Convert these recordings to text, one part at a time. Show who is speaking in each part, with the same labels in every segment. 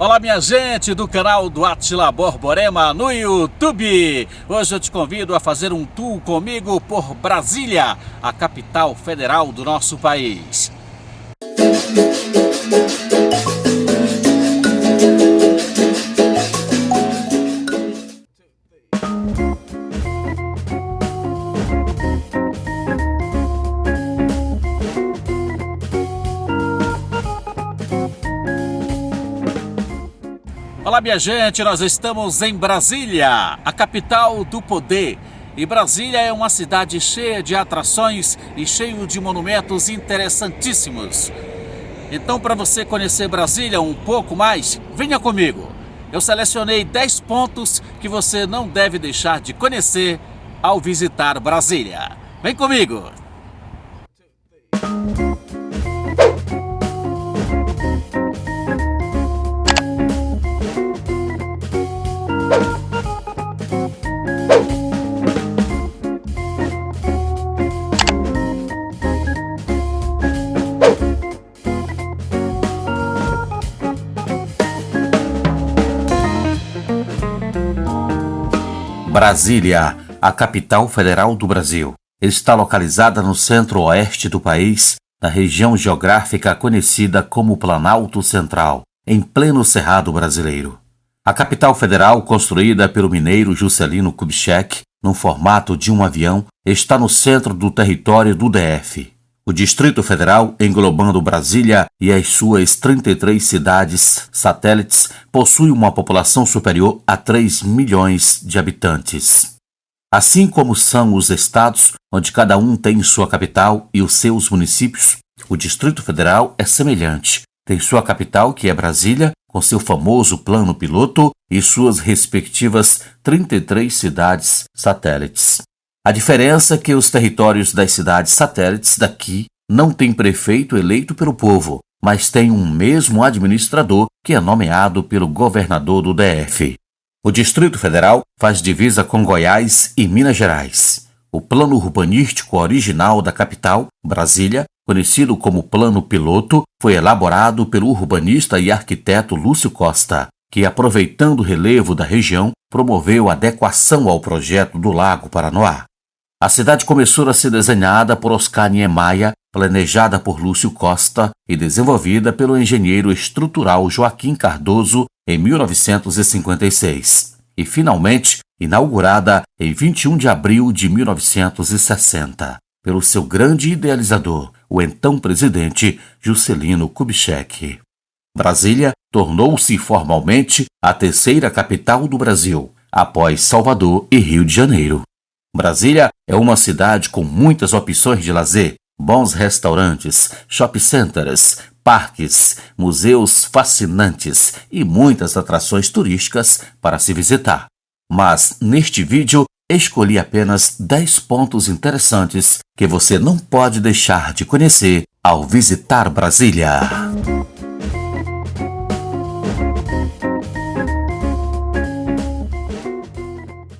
Speaker 1: Olá, minha gente do canal do Átila Borborema no YouTube. Hoje eu te convido a fazer um tour comigo por Brasília, a capital federal do nosso país. Olá, minha gente, nós estamos em Brasília, a capital do poder. E Brasília é uma cidade cheia de atrações e cheio de monumentos interessantíssimos. Então, para você conhecer Brasília um pouco mais, venha comigo. Eu selecionei 10 pontos que você não deve deixar de conhecer ao visitar Brasília. Vem comigo! Brasília, a capital federal do Brasil, está localizada no centro-oeste do país, na região geográfica conhecida como Planalto Central, em pleno Cerrado brasileiro. A capital federal, construída pelo mineiro Juscelino Kubitschek, no formato de um avião, está no centro do território do DF. O Distrito Federal, englobando Brasília e as suas 33 cidades satélites, possui uma população superior a 3 milhões de habitantes. Assim como são os estados, onde cada um tem sua capital e os seus municípios, o Distrito Federal é semelhante. Tem sua capital, que é Brasília, com seu famoso plano piloto e suas respectivas 33 cidades satélites. A diferença é que os territórios das cidades satélites daqui não têm prefeito eleito pelo povo, mas têm um mesmo administrador que é nomeado pelo governador do DF. O Distrito Federal faz divisa com Goiás e Minas Gerais. O plano urbanístico original da capital, Brasília, conhecido como Plano Piloto, foi elaborado pelo urbanista e arquiteto Lúcio Costa, que, aproveitando o relevo da região, promoveu a adequação ao projeto do Lago Paranoá. A cidade começou a ser desenhada por Oscar Niemeyer, planejada por Lúcio Costa e desenvolvida pelo engenheiro estrutural Joaquim Cardoso em 1956, e finalmente inaugurada em 21 de abril de 1960, pelo seu grande idealizador, o então presidente Juscelino Kubitschek. Brasília tornou-se formalmente a terceira capital do Brasil, após Salvador e Rio de Janeiro. Brasília é uma cidade com muitas opções de lazer, bons restaurantes, shopping centers, parques, museus fascinantes e muitas atrações turísticas para se visitar. Mas, neste vídeo, escolhi apenas 10 pontos interessantes que você não pode deixar de conhecer ao visitar Brasília.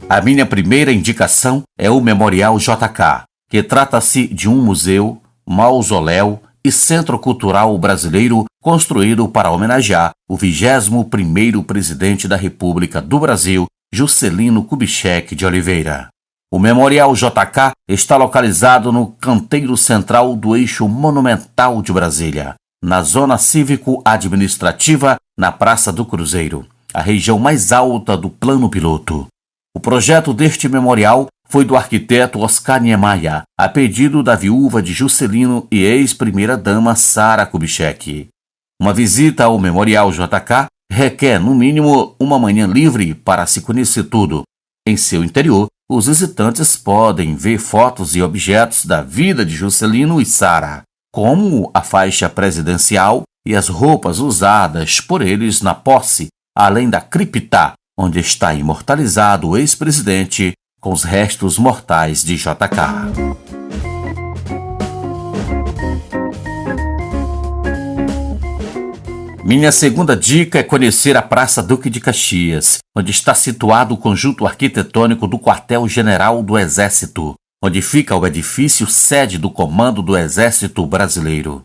Speaker 1: A minha primeira indicação é o Memorial JK, que trata-se de um museu, mausoléu e centro cultural brasileiro construído para homenagear o 21º presidente da República do Brasil, Juscelino Kubitschek de Oliveira. O Memorial JK está localizado no canteiro central do eixo monumental de Brasília, na zona cívico-administrativa, na Praça do Cruzeiro, a região mais alta do plano piloto. O projeto deste memorial foi do arquiteto Oscar Niemeyer, a pedido da viúva de Juscelino e ex-primeira-dama Sara Kubitschek. Uma visita ao Memorial JK requer, no mínimo, uma manhã livre para se conhecer tudo. Em seu interior, os visitantes podem ver fotos e objetos da vida de Juscelino e Sara, como a faixa presidencial e as roupas usadas por eles na posse, além da cripta, onde está imortalizado o ex-presidente com os restos mortais de JK. Minha segunda dica é conhecer a Praça Duque de Caxias, onde está situado o conjunto arquitetônico do Quartel-General do Exército, onde fica o edifício sede do Comando do Exército Brasileiro.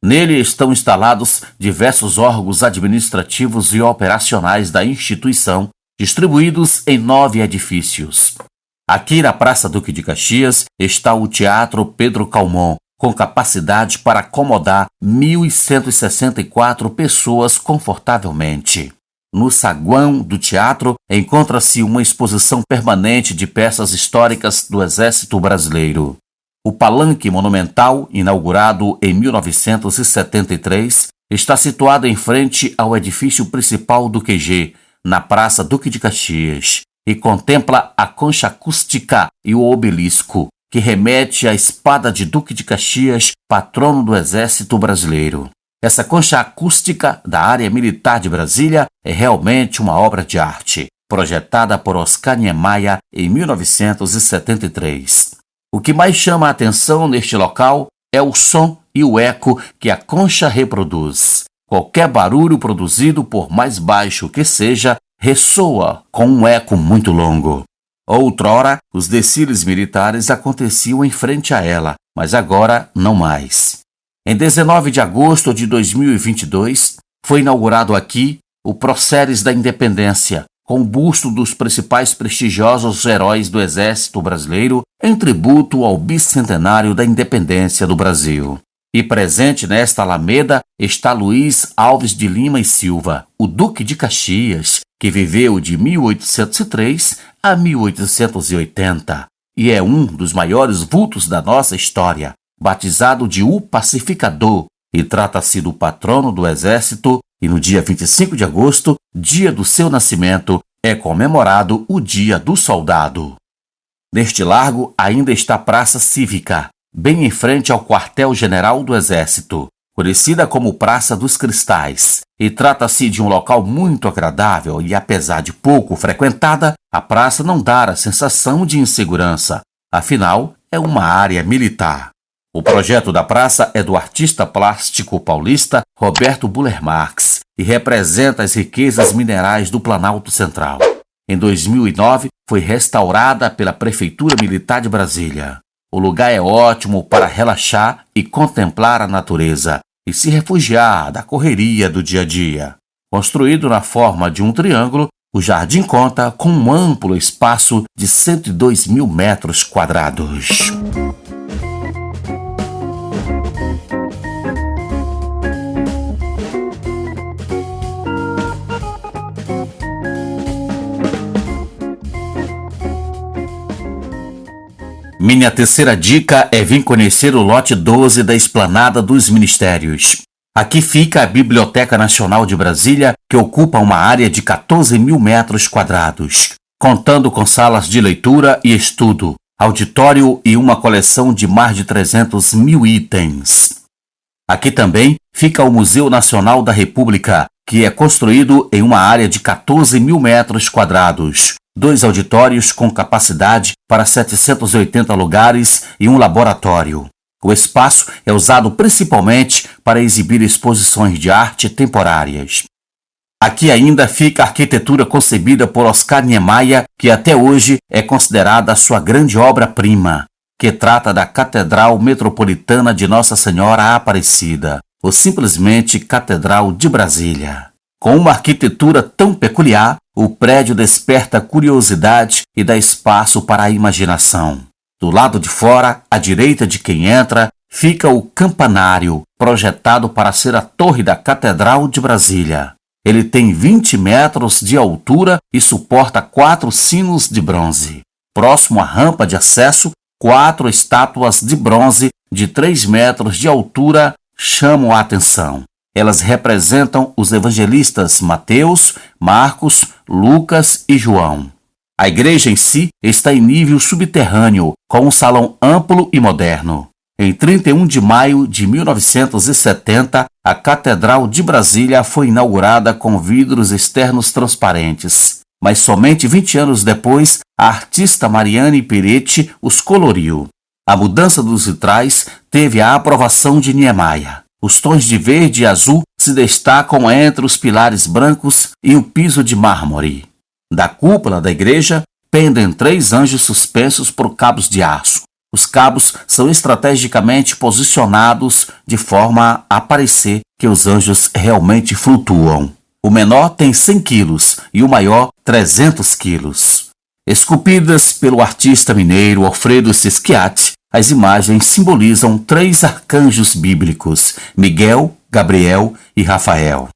Speaker 1: Nele estão instalados diversos órgãos administrativos e operacionais da instituição, distribuídos em 9 edifícios. Aqui na Praça Duque de Caxias está o Teatro Pedro Calmon, com capacidade para acomodar 1.164 pessoas confortavelmente. No saguão do teatro encontra-se uma exposição permanente de peças históricas do Exército Brasileiro. O Palanque Monumental, inaugurado em 1973, está situado em frente ao edifício principal do QG, na Praça Duque de Caxias, e contempla a concha acústica e o obelisco, que remete à espada de Duque de Caxias, patrono do Exército Brasileiro. Essa concha acústica da área militar de Brasília é realmente uma obra de arte, projetada por Oscar Niemeyer em 1973. O que mais chama a atenção neste local é o som e o eco que a concha reproduz. Qualquer barulho produzido, por mais baixo que seja, ressoa com um eco muito longo. Outrora, os desfiles militares aconteciam em frente a ela, mas agora não mais. Em 19 de agosto de 2022, foi inaugurado aqui o Proceres da Independência, com o busto dos principais prestigiosos heróis do Exército Brasileiro em tributo ao bicentenário da independência do Brasil. E presente nesta alameda está Luiz Alves de Lima e Silva, o Duque de Caxias, que viveu de 1803 a 1880 e é um dos maiores vultos da nossa história, batizado de O Pacificador, e trata-se do patrono do Exército, e no dia 25 de agosto, dia do seu nascimento, é comemorado o Dia do Soldado. Neste largo ainda está a Praça Cívica, bem em frente ao Quartel-General do Exército, conhecida como Praça dos Cristais, e trata-se de um local muito agradável e, apesar de pouco frequentada, a praça não dá a sensação de insegurança, afinal, é uma área militar. O projeto da praça é do artista plástico paulista Roberto Buller Marx e representa as riquezas minerais do Planalto Central. Em 2009, foi restaurada pela Prefeitura Militar de Brasília. O lugar é ótimo para relaxar e contemplar a natureza e se refugiar da correria do dia a dia. Construído na forma de um triângulo, o jardim conta com um amplo espaço de 102 mil metros quadrados. Minha terceira dica é vir conhecer o lote 12 da Esplanada dos Ministérios. Aqui fica a Biblioteca Nacional de Brasília, que ocupa uma área de 14 mil metros quadrados, contando com salas de leitura e estudo, auditório e uma coleção de mais de 300 mil itens. Aqui também fica o Museu Nacional da República, que é construído em uma área de 14 mil metros quadrados, 2 auditórios com capacidade para 780 lugares e um laboratório. O espaço é usado principalmente para exibir exposições de arte temporárias. Aqui ainda fica a arquitetura concebida por Oscar Niemeyer, que até hoje é considerada a sua grande obra-prima, que trata da Catedral Metropolitana de Nossa Senhora Aparecida, ou simplesmente Catedral de Brasília. Com uma arquitetura tão peculiar, O prédio desperta curiosidade e dá espaço para a imaginação. Do lado de fora, à direita de quem entra, fica o campanário, projetado para ser a torre da Catedral de Brasília. Ele tem 20 metros de altura e suporta 4 sinos de bronze. Próximo à rampa de acesso, 4 estátuas de bronze de 3 metros de altura chamam a atenção. Elas representam os evangelistas Mateus, Marcos, Lucas e João. A igreja em si está em nível subterrâneo, com um salão amplo e moderno. Em 31 de maio de 1970, a Catedral de Brasília foi inaugurada com vidros externos transparentes. Mas somente 20 anos depois, a artista Mariane Piretti os coloriu. A mudança dos vitrais teve a aprovação de Niemeyer. Os tons de verde e azul se destacam entre os pilares brancos e o piso de mármore. Da cúpula da igreja pendem 3 anjos suspensos por cabos de aço. Os cabos são estrategicamente posicionados de forma a parecer que os anjos realmente flutuam. O menor tem 100 quilos e o maior 300 quilos. Esculpidas pelo artista mineiro Alfredo Sischiatti, as imagens simbolizam 3 arcanjos bíblicos, Miguel, Gabriel e Rafael.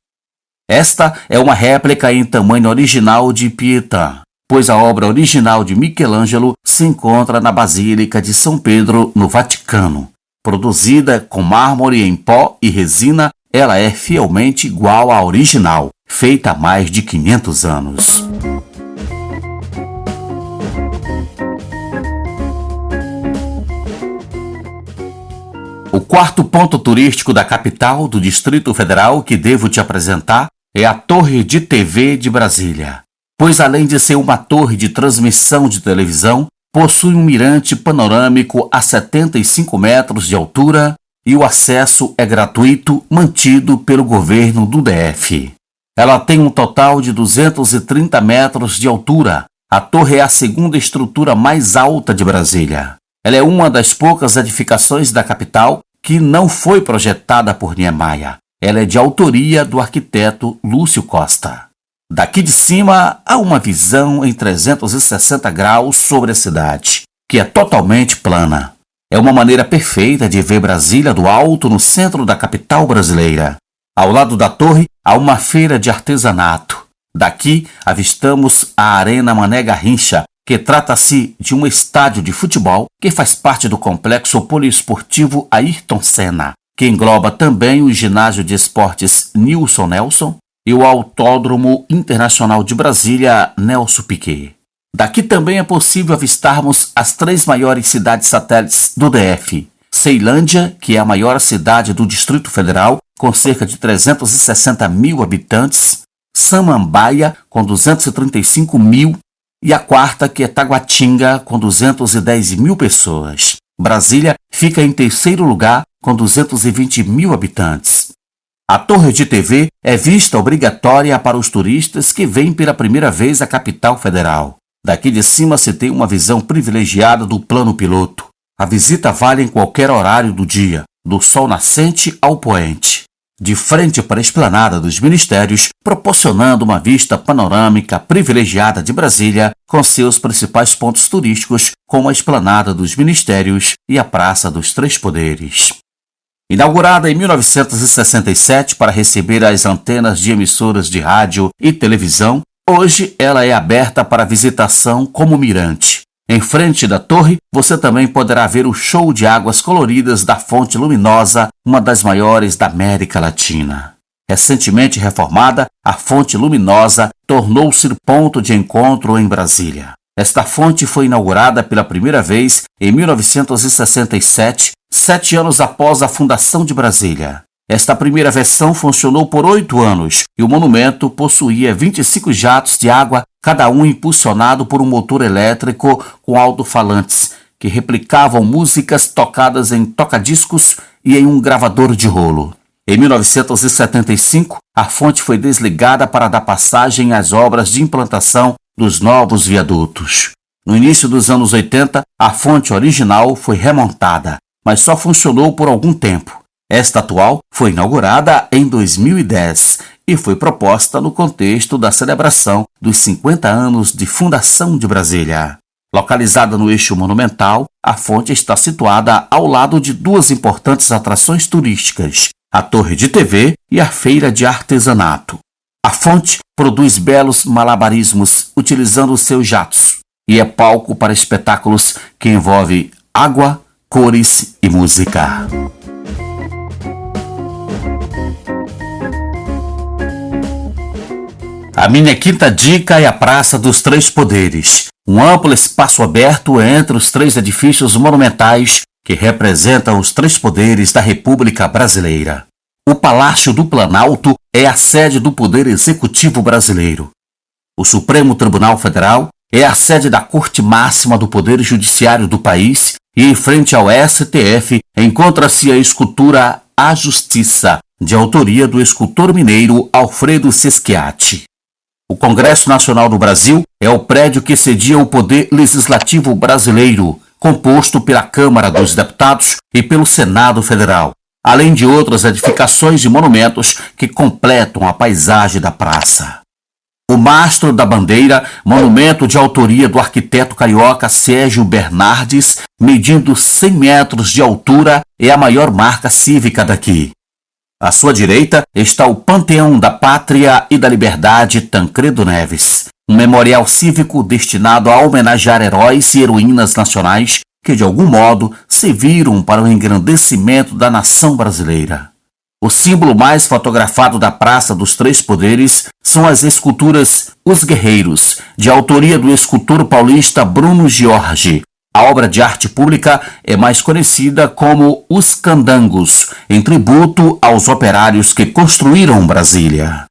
Speaker 1: Esta é uma réplica em tamanho original de Pietà, pois a obra original de Michelangelo se encontra na Basílica de São Pedro, no Vaticano. Produzida com mármore em pó e resina, ela é fielmente igual à original, feita há mais de 500 anos. O quarto ponto turístico da capital do Distrito Federal que devo te apresentar é a Torre de TV de Brasília, pois além de ser uma torre de transmissão de televisão, possui um mirante panorâmico a 75 metros de altura e o acesso é gratuito, mantido pelo governo do DF. Ela tem um total de 230 metros de altura. A torre é a segunda estrutura mais alta de Brasília. Ela é uma das poucas edificações da capital que não foi projetada por Niemeyer. Ela é de autoria do arquiteto Lúcio Costa. Daqui de cima há uma visão em 360 graus sobre a cidade, que é totalmente plana. É uma maneira perfeita de ver Brasília do alto no centro da capital brasileira. Ao lado da torre há uma feira de artesanato. Daqui avistamos a Arena Mané Garrincha, que trata-se de um estádio de futebol que faz parte do complexo poliesportivo Ayrton Senna, que engloba também o ginásio de esportes Nilson Nelson e o Autódromo Internacional de Brasília Nelson Piquet. Daqui também é possível avistarmos as 3 maiores cidades satélites do DF. Ceilândia, que é a maior cidade do Distrito Federal, com cerca de 360 mil habitantes. Samambaia, com 235 mil. E a quarta, que é Taguatinga, com 210 mil pessoas. Brasília fica em terceiro lugar, com 220 mil habitantes. A Torre de TV é vista obrigatória para os turistas que vêm pela primeira vez à capital federal. Daqui de cima se tem uma visão privilegiada do plano piloto. A visita vale em qualquer horário do dia, do sol nascente ao poente. De frente para a esplanada dos ministérios, proporcionando uma vista panorâmica privilegiada de Brasília, com seus principais pontos turísticos, como a esplanada dos ministérios e a Praça dos Três Poderes. Inaugurada em 1967 para receber as antenas de emissoras de rádio e televisão, hoje ela é aberta para visitação como mirante. Em frente da torre, você também poderá ver o show de águas coloridas da Fonte Luminosa, uma das maiores da América Latina. Recentemente reformada, a Fonte Luminosa tornou-se ponto de encontro em Brasília. Esta fonte foi inaugurada pela primeira vez em 1967, 7 anos após a fundação de Brasília. Esta primeira versão funcionou por 8 anos e o monumento possuía 25 jatos de água, cada um impulsionado por um motor elétrico com alto-falantes, que replicavam músicas tocadas em toca-discos e em um gravador de rolo. Em 1975, a fonte foi desligada para dar passagem às obras de implantação dos novos viadutos. No início dos anos 80, a fonte original foi remontada, mas só funcionou por algum tempo. Esta atual foi inaugurada em 2010 e foi proposta no contexto da celebração dos 50 anos de fundação de Brasília. Localizada no eixo monumental, a fonte está situada ao lado de duas importantes atrações turísticas, a Torre de TV e a Feira de Artesanato. A fonte produz belos malabarismos utilizando seus jatos e é palco para espetáculos que envolvem água, cores e música. A minha quinta dica é a Praça dos Três Poderes, um amplo espaço aberto entre os três edifícios monumentais que representam os três poderes da República Brasileira. O Palácio do Planalto é a sede do Poder Executivo brasileiro. O Supremo Tribunal Federal é a sede da Corte Máxima do Poder Judiciário do país e, em frente ao STF, encontra-se a escultura A Justiça, de autoria do escultor mineiro Alfredo Sesquiati. O Congresso Nacional do Brasil é o prédio que cedia o Poder Legislativo brasileiro, composto pela Câmara dos Deputados e pelo Senado Federal, além de outras edificações e monumentos que completam a paisagem da praça. O Mastro da Bandeira, monumento de autoria do arquiteto carioca Sérgio Bernardes, medindo 100 metros de altura, é a maior marca cívica daqui. À sua direita está o Panteão da Pátria e da Liberdade Tancredo Neves, um memorial cívico destinado a homenagear heróis e heroínas nacionais que, de algum modo, serviram para o engrandecimento da nação brasileira. O símbolo mais fotografado da Praça dos Três Poderes são as esculturas Os Guerreiros, de autoria do escultor paulista Bruno Giorgi. A obra de arte pública é mais conhecida como Os Candangos, em tributo aos operários que construíram Brasília.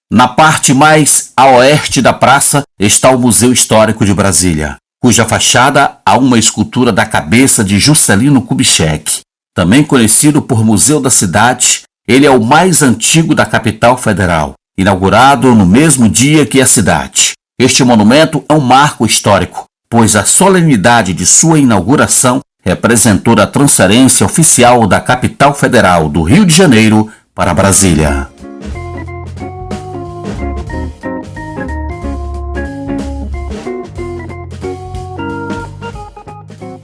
Speaker 1: Na parte mais a oeste da praça está o Museu Histórico de Brasília, cuja fachada há uma escultura da cabeça de Juscelino Kubitschek. Também conhecido por Museu da Cidade, ele é o mais antigo da capital federal, inaugurado no mesmo dia que a cidade. Este monumento é um marco histórico, pois a solenidade de sua inauguração representou a transferência oficial da capital federal do Rio de Janeiro para Brasília.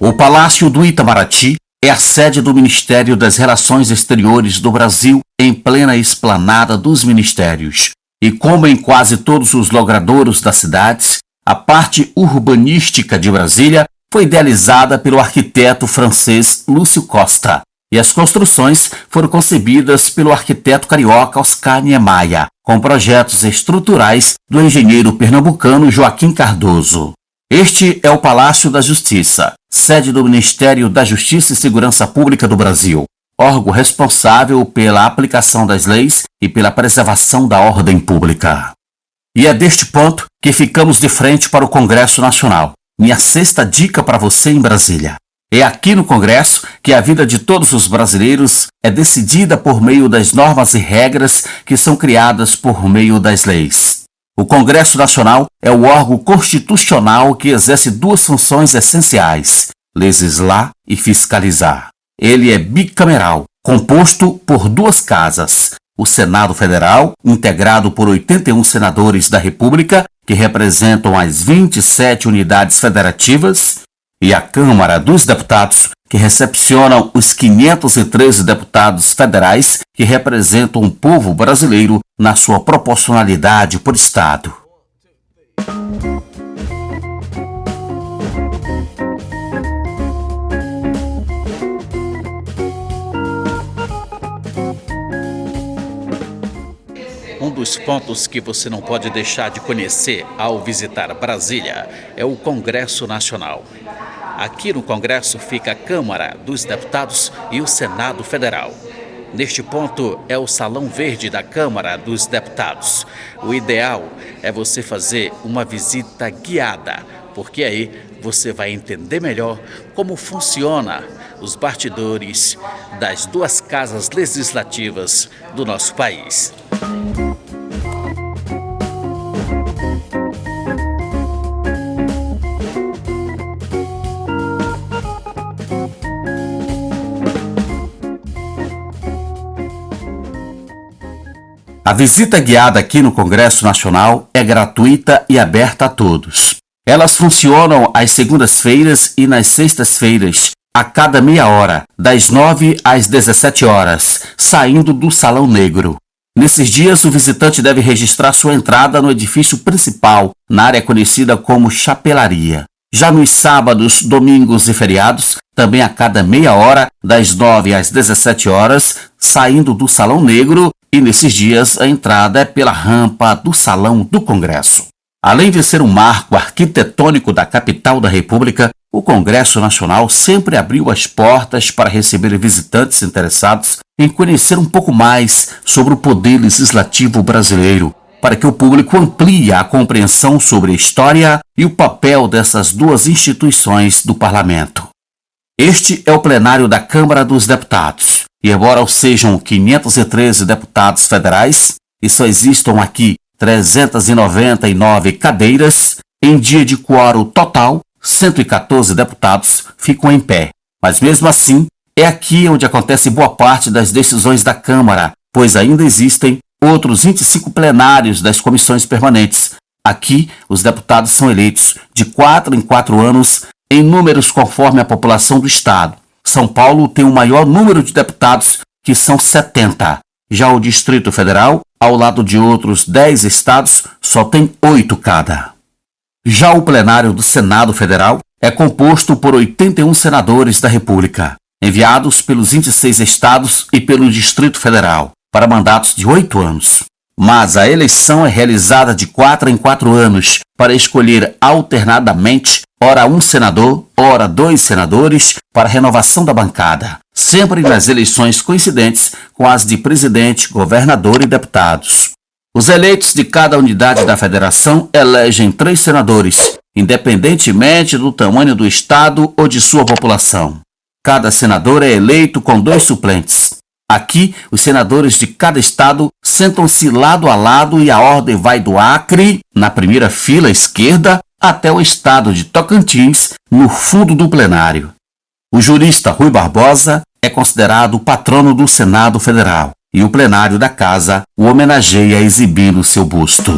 Speaker 1: O Palácio do Itamaraty é a sede do Ministério das Relações Exteriores do Brasil, em plena esplanada dos ministérios. E como em quase todos os logradouros das cidades, a parte urbanística de Brasília foi idealizada pelo arquiteto francês Lúcio Costa, e as construções foram concebidas pelo arquiteto carioca Oscar Niemeyer, com projetos estruturais do engenheiro pernambucano Joaquim Cardoso. Este é o Palácio da Justiça, sede do Ministério da Justiça e Segurança Pública do Brasil, órgão responsável pela aplicação das leis e pela preservação da ordem pública. E é deste ponto que ficamos de frente para o Congresso Nacional. Minha sexta dica para você em Brasília. É aqui no Congresso que a vida de todos os brasileiros é decidida por meio das normas e regras que são criadas por meio das leis. O Congresso Nacional é o órgão constitucional que exerce duas funções essenciais: legislar e fiscalizar. Ele é bicameral, composto por duas casas: o Senado Federal, integrado por 81 senadores da República, que representam as 27 unidades federativas, e a Câmara dos Deputados, que recepcionam os 513 deputados federais que representam o povo brasileiro na sua proporcionalidade por estado. Um dos pontos que você não pode deixar de conhecer ao visitar Brasília é o Congresso Nacional. Aqui no Congresso fica a Câmara dos Deputados e o Senado Federal. Neste ponto é o Salão Verde da Câmara dos Deputados. O ideal é você fazer uma visita guiada, porque aí você vai entender melhor como funciona os bastidores das duas casas legislativas do nosso país. A visita guiada aqui no Congresso Nacional é gratuita e aberta a todos. Elas funcionam às segundas-feiras e nas sextas-feiras, a cada meia hora, das 9 às 17 horas, saindo do Salão Negro. Nesses dias, o visitante deve registrar sua entrada no edifício principal, na área conhecida como Chapelaria. Já nos sábados, domingos e feriados, também a cada meia hora, das 9 às 17 horas, saindo do Salão Negro, e nesses dias a entrada é pela rampa do Salão do Congresso. Além de ser um marco arquitetônico da capital da República, o Congresso Nacional sempre abriu as portas para receber visitantes interessados em conhecer um pouco mais sobre o poder legislativo brasileiro, para que o público amplie a compreensão sobre a história e o papel dessas duas instituições do parlamento. Este é o plenário da Câmara dos Deputados, e embora sejam 513 deputados federais e só existam aqui 399 cadeiras, em dia de quórum total, 114 deputados ficam em pé. Mas mesmo assim, é aqui onde acontece boa parte das decisões da Câmara, pois ainda existem outros 25 plenários das comissões permanentes. Aqui, os deputados são eleitos de 4 em 4 anos, em números conforme a população do Estado. São Paulo tem o maior número de deputados, que são 70. Já o Distrito Federal, ao lado de outros 10 estados, só tem 8 cada. Já o plenário do Senado Federal é composto por 81 senadores da República, enviados pelos 26 estados e pelo Distrito Federal, para mandatos de 8 anos. Mas a eleição é realizada de 4 em 4 anos para escolher alternadamente ora um senador, ora 2 senadores para renovação da bancada, sempre nas eleições coincidentes com as de presidente, governador e deputados. Os eleitos de cada unidade da federação elegem 3 senadores, independentemente do tamanho do estado ou de sua população. Cada senador é eleito com 2 suplentes. Aqui, os senadores de cada estado sentam-se lado a lado e a ordem vai do Acre, na primeira fila esquerda, até o estado de Tocantins, no fundo do plenário. O jurista Rui Barbosa é considerado o patrono do Senado Federal e o plenário da Casa o homenageia exibindo seu busto.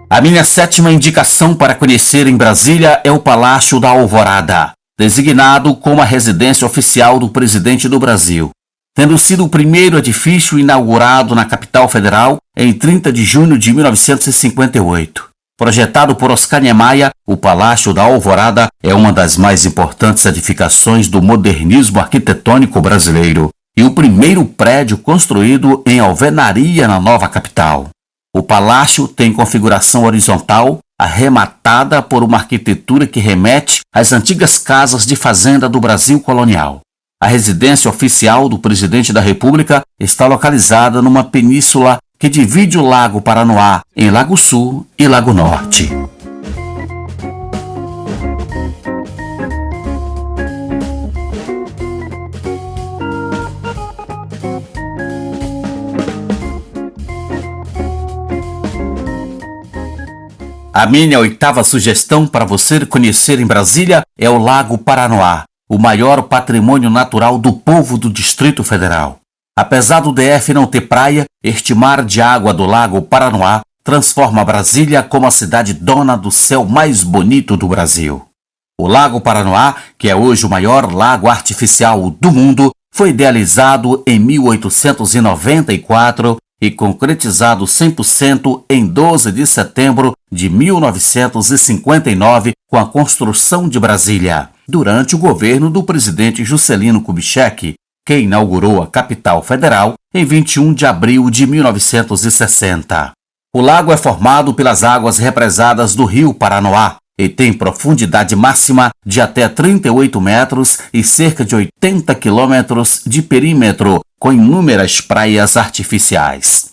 Speaker 1: A minha 7ª indicação para conhecer em Brasília é o Palácio da Alvorada, designado como a residência oficial do presidente do Brasil. Tendo sido o primeiro edifício inaugurado na capital federal em 30 de junho de 1958. Projetado por Oscar Niemeyer, o Palácio da Alvorada é uma das mais importantes edificações do modernismo arquitetônico brasileiro e o primeiro prédio construído em alvenaria na nova capital. O palácio tem configuração horizontal, arrematada por uma arquitetura que remete às antigas casas de fazenda do Brasil colonial. A residência oficial do presidente da República está localizada numa península que divide o Lago Paranoá em Lago Sul e Lago Norte. A minha 8ª sugestão para você conhecer em Brasília é o Lago Paranoá, o maior patrimônio natural do povo do Distrito Federal. Apesar do DF não ter praia, este mar de água do Lago Paranoá transforma Brasília como a cidade dona do céu mais bonito do Brasil. O Lago Paranoá, que é hoje o maior lago artificial do mundo, foi idealizado em 1894 e concretizado 100% em 12 de setembro de 1959 com a construção de Brasília, durante o governo do presidente Juscelino Kubitschek, que inaugurou a capital federal em 21 de abril de 1960. O lago é formado pelas águas represadas do rio Paranoá e tem profundidade máxima de até 38 metros e cerca de 80 quilômetros de perímetro, com inúmeras praias artificiais.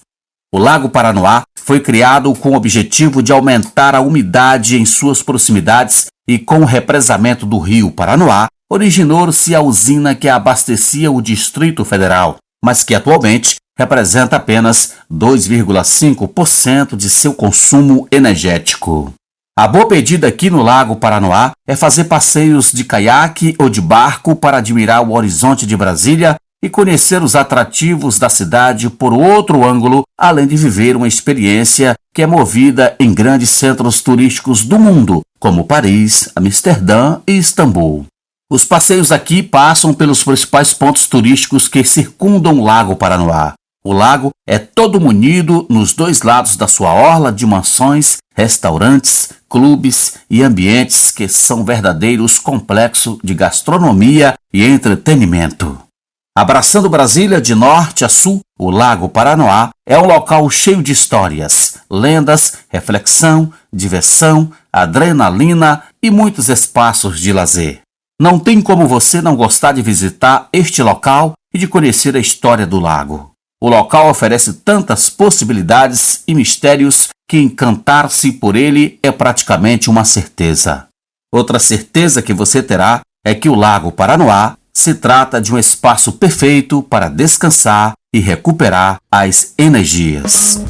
Speaker 1: O Lago Paranoá foi criado com o objetivo de aumentar a umidade em suas proximidades e com o represamento do rio Paranoá, originou-se a usina que abastecia o Distrito Federal, mas que atualmente representa apenas 2,5% de seu consumo energético. A boa pedida aqui no Lago Paranoá é fazer passeios de caiaque ou de barco para admirar o horizonte de Brasília e conhecer os atrativos da cidade por outro ângulo, além de viver uma experiência que é movida em grandes centros turísticos do mundo, como Paris, Amsterdã e Istambul. Os passeios aqui passam pelos principais pontos turísticos que circundam o Lago Paranoá. O lago é todo munido nos dois lados da sua orla de mansões, restaurantes, clubes e ambientes que são verdadeiros complexos de gastronomia e entretenimento. Abraçando Brasília de norte a sul, o Lago Paranoá é um local cheio de histórias, lendas, reflexão, diversão, adrenalina e muitos espaços de lazer. Não tem como você não gostar de visitar este local e de conhecer a história do lago. O local oferece tantas possibilidades e mistérios que encantar-se por ele é praticamente uma certeza. Outra certeza que você terá é que o Lago Paranoá se trata de um espaço perfeito para descansar e recuperar as energias.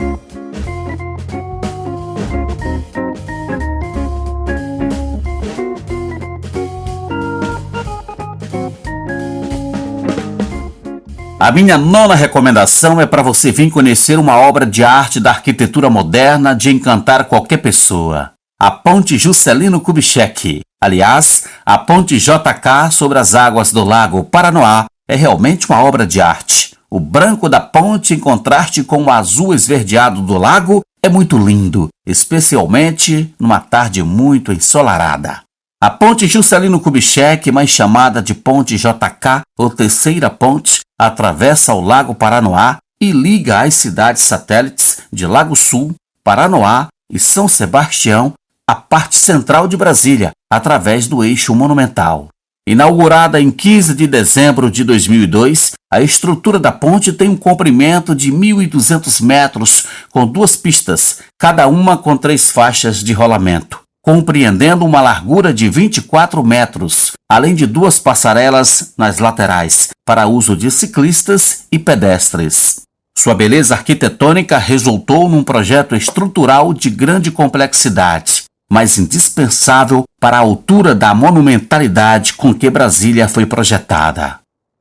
Speaker 1: A minha nona recomendação é para você vir conhecer uma obra de arte da arquitetura moderna de encantar qualquer pessoa. A Ponte Juscelino Kubitschek. Aliás, a Ponte JK sobre as águas do Lago Paranoá é realmente uma obra de arte. O branco da ponte em contraste com o azul esverdeado do lago é muito lindo, especialmente numa tarde muito ensolarada. A Ponte Juscelino Kubitschek, mais chamada de Ponte JK ou Terceira Ponte, atravessa o Lago Paranoá e liga as cidades satélites de Lago Sul, Paranoá e São Sebastião à parte central de Brasília, através do eixo monumental. Inaugurada em 15 de dezembro de 2002, a estrutura da ponte tem um comprimento de 1.200 metros, com duas pistas, cada uma com 3 faixas de rolamento, compreendendo uma largura de 24 metros, além de 2 passarelas nas laterais, para uso de ciclistas e pedestres. Sua beleza arquitetônica resultou num projeto estrutural de grande complexidade, mas indispensável para a altura da monumentalidade com que Brasília foi projetada.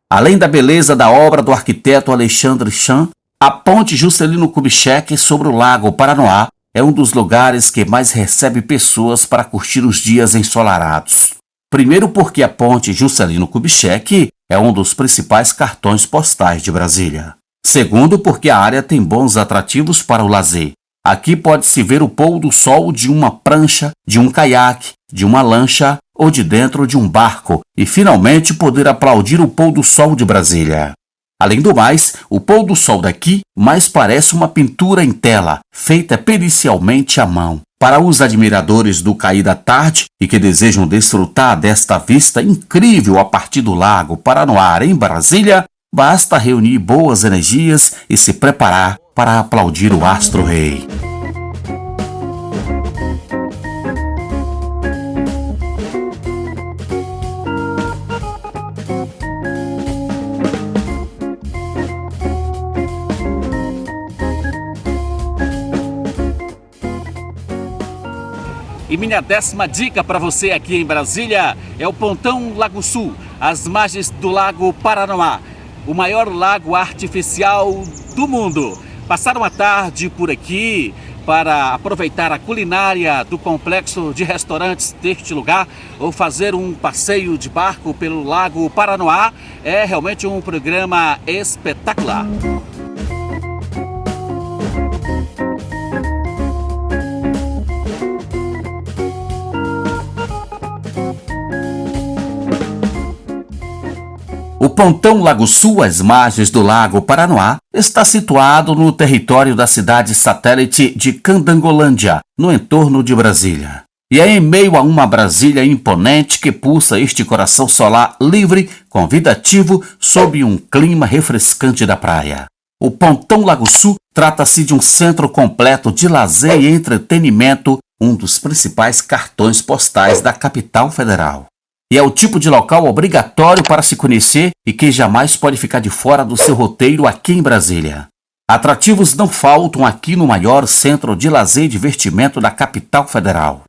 Speaker 1: Além da beleza da obra do arquiteto Alexandre Chan, a Ponte Juscelino Kubitschek sobre o Lago Paranoá é um dos lugares que mais recebe pessoas para curtir os dias ensolarados. Primeiro porque a Ponte Juscelino Kubitschek é um dos principais cartões postais de Brasília. Segundo porque a área tem bons atrativos para o lazer. Aqui pode-se ver o pôr do sol de uma prancha, de um caiaque, de uma lancha ou de dentro de um barco e finalmente poder aplaudir o pôr do sol de Brasília. Além do mais, o pôr do sol daqui mais parece uma pintura em tela, feita pericialmente à mão. Para os admiradores do cair da tarde e que desejam desfrutar desta vista incrível a partir do Lago Paranoá em Brasília, basta reunir boas energias e se preparar para aplaudir o Astro-Rei. E minha 10ª dica para você aqui em Brasília é o Pontão Lago Sul, às margens do Lago Paranoá, o maior lago artificial do mundo. Passar uma tarde por aqui para aproveitar a culinária do complexo de restaurantes deste lugar ou fazer um passeio de barco pelo Lago Paranoá é realmente um programa espetacular. O Pontão Lago Sul, às margens do Lago Paranoá, está situado no território da cidade satélite de Candangolândia, no entorno de Brasília. E é em meio a uma Brasília imponente que pulsa este coração solar livre, convidativo, sob um clima refrescante da praia. O Pontão Lago Sul trata-se de um centro completo de lazer e entretenimento, um dos principais cartões postais da capital federal. E é o tipo de local obrigatório para se conhecer e que jamais pode ficar de fora do seu roteiro aqui em Brasília. Atrativos não faltam aqui no maior centro de lazer e divertimento da capital federal.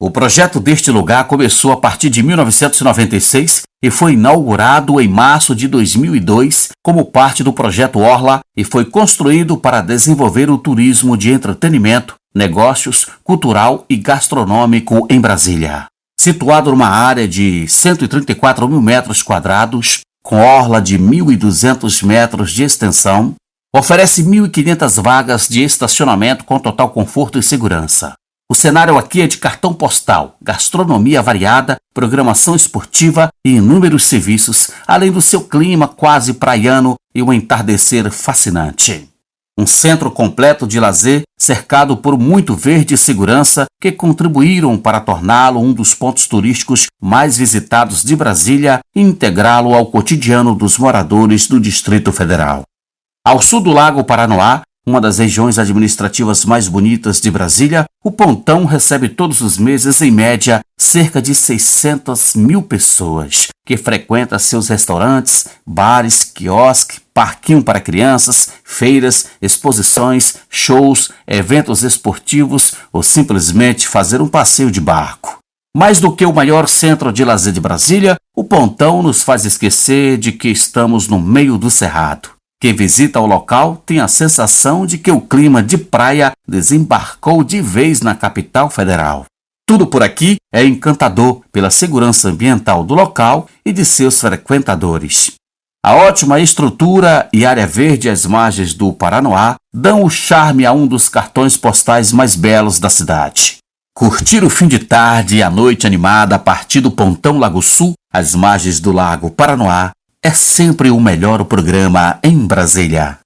Speaker 1: O projeto deste lugar começou a partir de 1996 e foi inaugurado em março de 2002 como parte do projeto Orla e foi construído para desenvolver o turismo de entretenimento, negócios, cultural e gastronômico em Brasília. Situado numa área de 134 mil metros quadrados, com orla de 1.200 metros de extensão, oferece 1.500 vagas de estacionamento com total conforto e segurança. O cenário aqui é de cartão postal, gastronomia variada, programação esportiva e inúmeros serviços, além do seu clima quase praiano e um entardecer fascinante. Um centro completo de lazer cercado por muito verde e segurança que contribuíram para torná-lo um dos pontos turísticos mais visitados de Brasília e integrá-lo ao cotidiano dos moradores do Distrito Federal. Ao sul do Lago Paranoá, uma das regiões administrativas mais bonitas de Brasília, o Pontão recebe todos os meses, em média, cerca de 600 mil pessoas, que frequentam seus restaurantes, bares, quiosques, parquinho para crianças, feiras, exposições, shows, eventos esportivos ou simplesmente fazer um passeio de barco. Mais do que o maior centro de lazer de Brasília, o Pontão nos faz esquecer de que estamos no meio do Cerrado. Quem visita o local tem a sensação de que o clima de praia desembarcou de vez na capital federal. Tudo por aqui é encantador pela segurança ambiental do local e de seus frequentadores. A ótima estrutura e área verde às margens do Paranoá dão o charme a um dos cartões postais mais belos da cidade. Curtir o fim de tarde e a noite animada a partir do Pontão Lago Sul, às margens do Lago Paranoá, é sempre o melhor programa em Brasília.